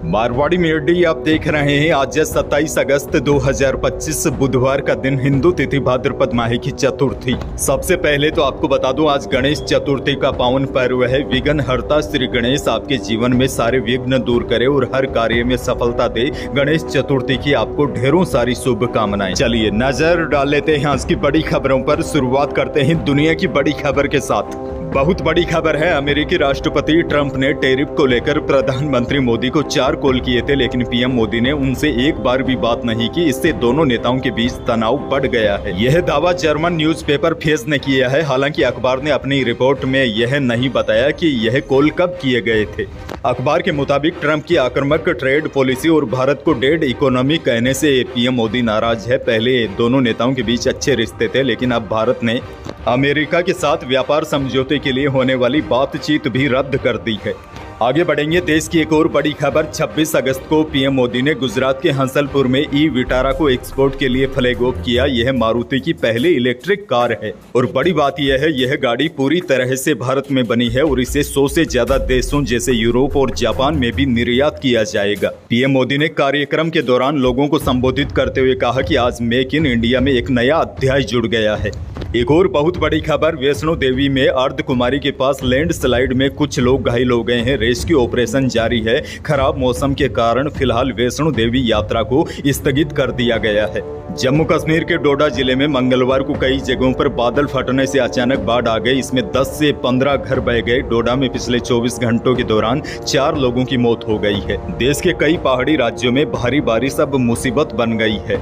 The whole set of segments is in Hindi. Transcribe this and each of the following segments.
मारवाड़ी मीडिया आप देख रहे हैं। आज 27 अगस्त 2025 बुधवार का दिन, हिंदू तिथि भाद्रपद माह की चतुर्थी। सबसे पहले तो आपको बता दूं, आज गणेश चतुर्थी का पावन पर्व है। विघ्न हरता श्री गणेश आपके जीवन में सारे विघ्न दूर करे और हर कार्य में सफलता दे। गणेश चतुर्थी की आपको ढेरों सारी शुभकामनाएं। चलिए नजर डाल लेते हैं आज की बड़ी खबरों पर। शुरुआत करते हैं दुनिया की बड़ी खबर के साथ। बहुत बड़ी खबर है। अमेरिकी राष्ट्रपति ट्रंप ने टैरिफ को लेकर प्रधानमंत्री मोदी को 4 कॉल किए थे, लेकिन पीएम मोदी ने उनसे एक बार भी बात नहीं की। इससे दोनों नेताओं के बीच तनाव बढ़ गया है। यह दावा जर्मन न्यूज़पेपर फेज ने किया है। हालांकि अखबार ने अपनी रिपोर्ट में यह नहीं बताया कि यह कॉल कब किए गए थे। अखबार के मुताबिक ट्रंप की आक्रामक ट्रेड पॉलिसी और भारत को डेड इकोनॉमी कहने से पीएम मोदी नाराज है। पहले दोनों नेताओं के बीच अच्छे रिश्ते थे, लेकिन अब भारत ने अमेरिका के साथ व्यापार समझौते के लिए होने वाली बातचीत भी रद्द कर दी है। आगे बढ़ेंगे। देश की एक और बड़ी खबर। 26 अगस्त को पीएम मोदी ने गुजरात के हंसलपुर में ई विटारा को एक्सपोर्ट के लिए फ्लैग ऑफ किया। यह मारुति की पहली इलेक्ट्रिक कार है और बड़ी बात यह है, यह गाड़ी पूरी तरह से भारत में बनी है और इसे 100 से ज्यादा देशों जैसे यूरोप और जापान में भी निर्यात किया जाएगा। पीएम मोदी ने कार्यक्रम के दौरान लोगों को संबोधित करते हुए कहा कि आज मेक इन इंडिया में एक नया अध्याय जुड़ गया है। एक और बहुत बड़ी खबर। वैष्णो देवी में अर्धकुमारी के पास लैंडस्लाइड में कुछ लोग घायल हो गए हैं। रेस्क्यू ऑपरेशन जारी है। खराब मौसम के कारण फिलहाल वैष्णो देवी यात्रा को स्थगित कर दिया गया है। जम्मू कश्मीर के डोडा जिले में मंगलवार को कई जगहों पर बादल फटने से अचानक बाढ़ आ गई। इसमें 10 से 15 घर बह गए। डोडा में पिछले 24 घंटों के दौरान 4 लोगों की मौत हो गई है। देश के कई पहाड़ी राज्यों में भारी बारिश अब मुसीबत बन गई है।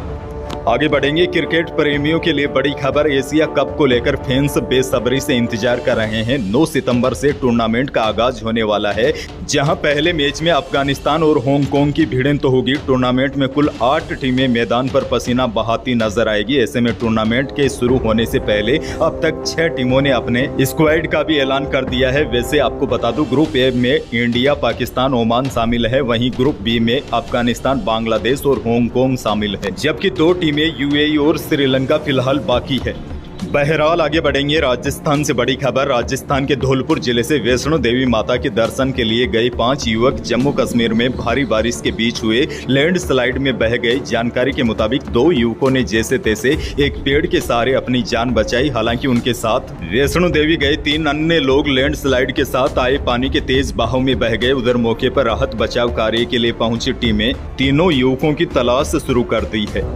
आगे बढ़ेंगे। क्रिकेट प्रेमियों के लिए बड़ी खबर। एशिया कप को लेकर फैंस बेसब्री से इंतजार कर रहे हैं। 9 सितंबर से टूर्नामेंट का आगाज होने वाला है, जहां पहले मैच में अफगानिस्तान और हांगकांग की भिड़ंत तो होगी। टूर्नामेंट में कुल 8 टीमें मैदान पर पसीना बहाती नजर आएगी। ऐसे में टूर्नामेंट के शुरू होने से पहले अब तक 6 टीमों ने अपने स्क्वाड का भी ऐलान कर दिया है। वैसे आपको बता दूं, ग्रुप ए में इंडिया, पाकिस्तान, ओमान शामिल है। वहीं ग्रुप बी में अफगानिस्तान, बांग्लादेश और हांगकांग शामिल है, जबकि 2 टीमें यूएई और श्रीलंका फिलहाल बाकी है। बहरहाल आगे बढ़ेंगे। राजस्थान से बड़ी खबर। राजस्थान के धौलपुर जिले से वैष्णो देवी माता के दर्शन के लिए गए 5 युवक जम्मू कश्मीर में भारी बारिश के बीच हुए लैंडस्लाइड में बह गए। जानकारी के मुताबिक 2 युवकों ने जैसे तैसे एक पेड़ के सहारे अपनी जान बचाई। हालांकि उनके साथ वैष्णो देवी गए 3 अन्य लोग लैंडस्लाइड के साथ आए पानी के तेज बहाव में बह गए। उधर मौके पर राहत बचाव कार्य के लिए पहुंची टीमें तीनों युवकों की तलाश शुरू कर दी है।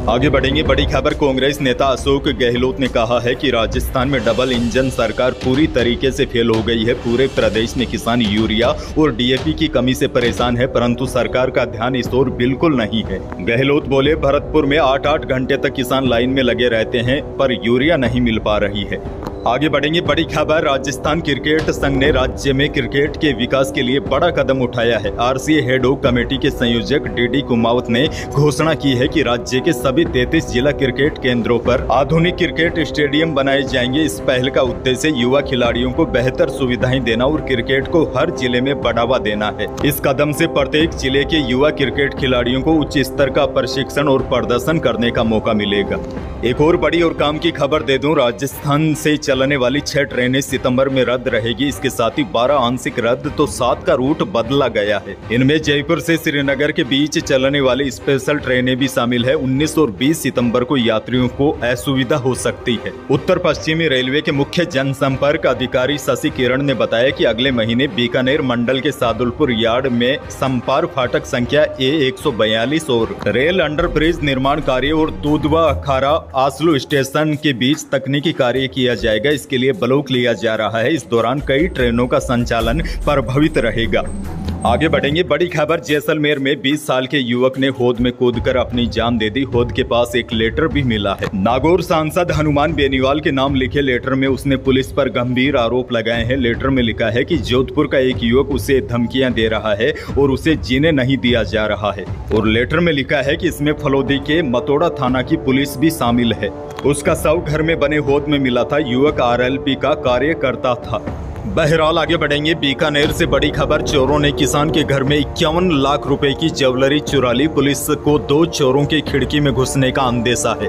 आगे बढ़ेंगे। बड़ी खबर। कांग्रेस नेता अशोक गहलोत ने कहा है कि राजस्थान में डबल इंजन सरकार पूरी तरीके से फेल हो गई है। पूरे प्रदेश में किसान यूरिया और डीएपी की कमी से परेशान है, परंतु सरकार का ध्यान इस ओर बिल्कुल नहीं है। गहलोत बोले, भरतपुर में 8-8 घंटे तक किसान लाइन में लगे रहते हैं, पर यूरिया नहीं मिल पा रही है। आगे बढ़ेंगे। बड़ी खबर। राजस्थान क्रिकेट संघ ने राज्य में क्रिकेट के विकास के लिए बड़ा कदम उठाया है। आरसीए हेडोक कमेटी के संयोजक डीडी कुमावत ने घोषणा की है कि राज्य के सभी 33 जिला क्रिकेट केंद्रों पर आधुनिक क्रिकेट स्टेडियम बनाए जाएंगे। इस पहल का उद्देश्य युवा खिलाड़ियों को बेहतर सुविधाएं देना और क्रिकेट को हर जिले में बढ़ावा देना है। इस कदम से प्रत्येक जिले के युवा क्रिकेट खिलाड़ियों को उच्च स्तर का प्रशिक्षण और प्रदर्शन करने का मौका मिलेगा। एक और बड़ी और काम की खबर दे दूं। राजस्थान से चलने वाली 6 ट्रेनें सितंबर में रद्द रहेगी। इसके साथ ही 12 आंशिक रद्द तो 7 का रूट बदला गया है। इनमें जयपुर से श्रीनगर के बीच चलने वाली स्पेशल ट्रेनें भी शामिल है। 19 और 20 सितंबर को यात्रियों को असुविधा हो सकती है। उत्तर पश्चिमी रेलवे के मुख्य जनसंपर्क अधिकारी शशि किरण ने बताया कि अगले महीने बीकानेर मंडल के सादुलपुर यार्ड में संपार फाटक संख्या A142 और रेल अंडरब्रिज निर्माण कार्य और दूधवा अखाड़ा आसलू स्टेशन के बीच तकनीकी कार्य किया जाएगा। इसके लिए ब्लॉक लिया जा रहा है। इस दौरान कई ट्रेनों का संचालन प्रभावित रहेगा। आगे बढ़ेंगे। बड़ी खबर। जैसलमेर में 20 साल के युवक ने हौद में कूदकर अपनी जान दे दी। हौद के पास एक लेटर भी मिला है। नागौर सांसद हनुमान बेनीवाल के नाम लिखे लेटर में उसने पुलिस पर गंभीर आरोप लगाए हैं। लेटर में लिखा है कि जोधपुर का एक युवक उसे धमकियां दे रहा है और उसे जीने नहीं दिया जा रहा है। और लेटर में लिखा है कि इसमें फलोदी के मतोड़ा थाना की पुलिस भी शामिल है। उसका शव घर में बने हौद में मिला था। युवक आरएलपी का कार्य करता था। बहरहाल आगे बढ़ेंगे। बीकानेर से बड़ी खबर। चोरों ने किसान के घर में 51 लाख रुपए की ज्वेलरी चुरा ली। पुलिस को 2 चोरों की खिड़की में घुसने का अंदेशा है।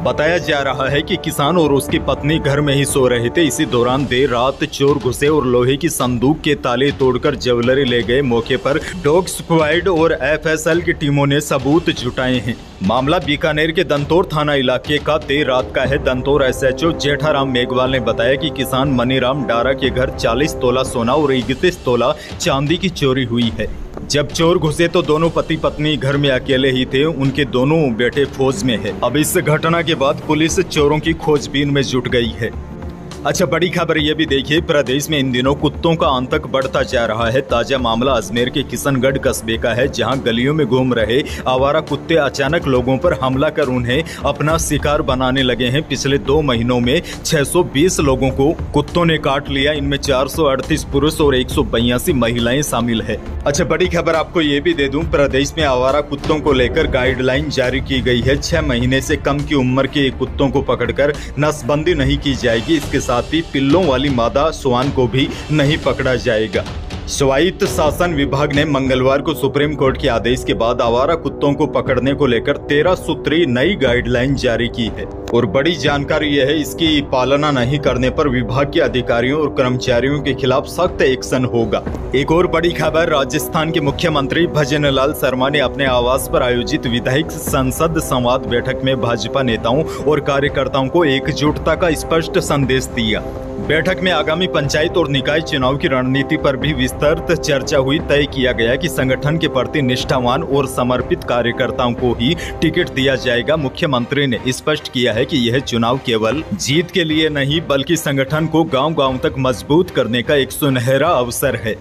बताया जा रहा है कि किसान और उसकी पत्नी घर में ही सो रहे थे। इसी दौरान देर रात चोर घुसे और लोहे की संदूक के ताले तोड़कर ज्वेलरी ले गए। मौके पर डॉग स्क्वाड और एफएसएल की टीमों ने सबूत जुटाए हैं। मामला बीकानेर के दंतौर थाना इलाके का देर रात का है। दंतौर एसएचओ जेठाराम मेघवाल ने बताया कि किसान मनीराम डारा के घर 40 तोला सोना और 31 तोला चांदी की चोरी हुई है। जब चोर घुसे तो दोनों पति पत्नी घर में अकेले ही थे। उनके दोनों बेटे फौज में है। अब इस घटना के बाद पुलिस चोरों की खोजबीन में जुट गई है। अच्छा, बड़ी खबर ये भी देखिए, प्रदेश में इन दिनों कुत्तों का आतंक बढ़ता जा रहा है। ताजा मामला अजमेर के किशनगढ़ कस्बे का है, जहां गलियों में घूम रहे आवारा कुत्ते अचानक लोगों पर हमला कर उन्हें अपना शिकार बनाने लगे हैं। पिछले 2 महीनों में 620 लोगों को कुत्तों ने काट लिया। इनमें 438 पुरुष और 182 महिलाएं शामिल है। अच्छा, बड़ी खबर आपको ये भी दे दूं, प्रदेश में आवारा कुत्तों को लेकर गाइडलाइन जारी की गई है। 6 महीने से कम की उम्र के कुत्तों को पकड़कर नसबंदी नहीं की जाएगी। इसके साथ ही पिल्लों वाली मादा स्वान को भी नहीं पकड़ा जाएगा। स्वायत्त शासन विभाग ने मंगलवार को सुप्रीम कोर्ट के आदेश के बाद आवारा कुत्तों को पकड़ने को लेकर 13 सूत्री नई गाइडलाइन जारी की है। और बड़ी जानकारी यह है, इसकी पालना नहीं करने पर विभाग के अधिकारियों और कर्मचारियों के खिलाफ सख्त एक्शन होगा। एक और बड़ी खबर, राजस्थान के मुख्यमंत्री भजन लाल शर्मा ने अपने आवास पर आयोजित विधायक संसद संवाद बैठक में भाजपा नेताओं और कार्यकर्ताओं को एकजुटता का स्पष्ट संदेश दिया। बैठक में आगामी पंचायत और निकाय चुनाव की रणनीति पर भी विस्तृत चर्चा हुई। तय किया गया कि संगठन के प्रति निष्ठावान और समर्पित कार्यकर्ताओं को ही टिकट दिया जाएगा। मुख्यमंत्री ने स्पष्ट किया है कि यह चुनाव केवल जीत के लिए नहीं, बल्कि संगठन को गांव-गांव तक मजबूत करने का एक सुनहरा अवसर है।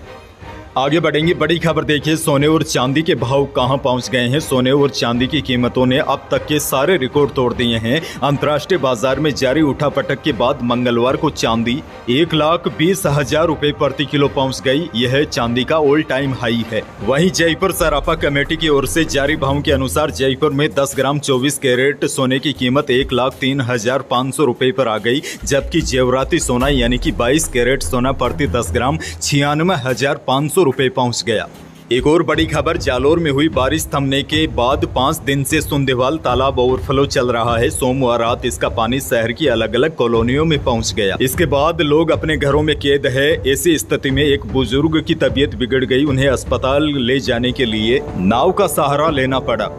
आगे बढ़ेंगे, बड़ी खबर देखिए, सोने और चांदी के भाव कहां पहुंच गए हैं। सोने और चांदी की कीमतों ने अब तक के सारे रिकॉर्ड तोड़ दिए हैं। अंतर्राष्ट्रीय बाजार में जारी उठापटक के बाद मंगलवार को चांदी 1,20,000 रुपए प्रति किलो पहुंच गई। यह चांदी का ऑल टाइम हाई है। वहीं जयपुर सराफा कमेटी की ओर से जारी भाव के अनुसार जयपुर में 10 ग्राम 24 कैरेट सोने की कीमत 1,03,500 रुपए पर आ गई, जबकि जेवराती सोना यानी कि 22 कैरेट सोना प्रति 10 ग्राम 96,500 रुपए पहुंच गया। एक और बड़ी खबर, जालोर में हुई बारिश थमने के बाद 5 दिन से सुंदेवाल तालाब ओवरफ्लो चल रहा है। सोमवार रात इसका पानी शहर की अलग अलग कॉलोनियों में पहुंच गया। इसके बाद लोग अपने घरों में कैद है। ऐसी स्थिति में एक बुजुर्ग की तबीयत बिगड़ गई। उन्हें अस्पताल ले जाने के लिए नाव का सहारा लेना पड़ा।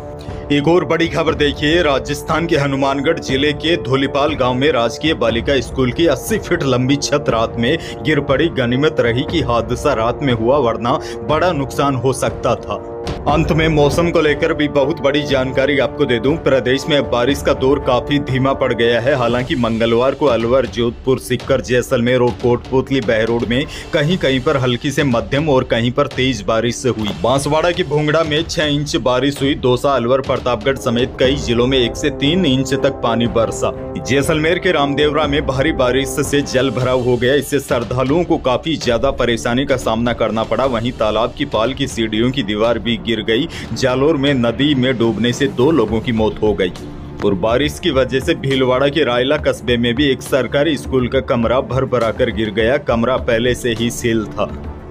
एक और बड़ी खबर देखिए, राजस्थान के हनुमानगढ़ जिले के धोलीपाल गांव में राजकीय बालिका स्कूल की 80 फीट लंबी छत रात में गिर पड़ी। गनीमत रही कि हादसा रात में हुआ, वरना बड़ा नुकसान हो सकता था। अंत में मौसम को लेकर भी बहुत बड़ी जानकारी आपको दे दूं, प्रदेश में अब बारिश का दौर काफी धीमा पड़ गया है। हालांकि मंगलवार को अलवर, जोधपुर, सीकर, जैसलमेर और कोटपुतली, बहरोड में कहीं कहीं पर हल्की से मध्यम और कहीं पर तेज बारिश हुई। बांसवाड़ा की भूंगड़ा में 6 इंच बारिश हुई। दौसा, अलवर, प्रतापगढ़ समेत कई जिलों में 1 से 3 इंच तक पानी बरसा। जैसलमेर के रामदेवरा में भारी बारिश से जल भराव हो गया। इससे श्रद्धालुओं को काफी ज्यादा परेशानी का सामना करना पड़ा। वहीं तालाब की पाल की सीढ़ियों की दीवार भी गिर गई। जालोर में नदी में डूबने से 2 लोगों की मौत हो गई। और बारिश की वजह से भीलवाड़ा के रायला कस्बे में भी एक सरकारी स्कूल का कमरा भर भराकर गिर गया। कमरा पहले से ही सील था।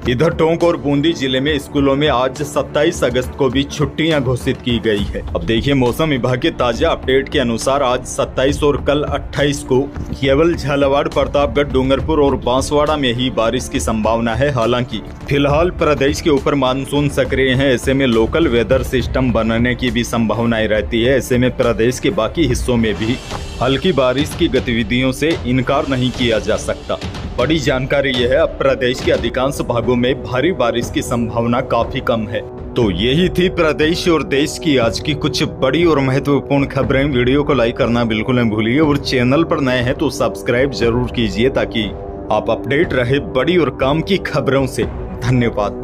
इधर टोंक और बूंदी जिले में स्कूलों में आज 27 अगस्त को भी छुट्टियां घोषित की गई है। अब देखिए, मौसम विभाग के ताजा अपडेट के अनुसार आज 27 और कल 28 को केवल झालावाड़, प्रतापगढ़, डूंगरपुर और बांसवाड़ा में ही बारिश की संभावना है। हालांकि फिलहाल प्रदेश के ऊपर मानसून सक्रिय है। ऐसे में लोकल वेदर सिस्टम बनने की भी संभावनाएं रहती है। ऐसे में प्रदेश के बाकी हिस्सों में भी हल्की बारिश की गतिविधियों से इनकार नहीं किया जा सकता। बड़ी जानकारी यह है, अब प्रदेश के अधिकांश भागों में भारी बारिश की संभावना काफी कम है। तो यही थी प्रदेश और देश की आज की कुछ बड़ी और महत्वपूर्ण खबरें। वीडियो को लाइक करना बिल्कुल न भूलिए और चैनल पर नए हैं तो सब्सक्राइब जरूर कीजिए, ताकि आप अपडेट रहे बड़ी और काम की खबरों से। धन्यवाद।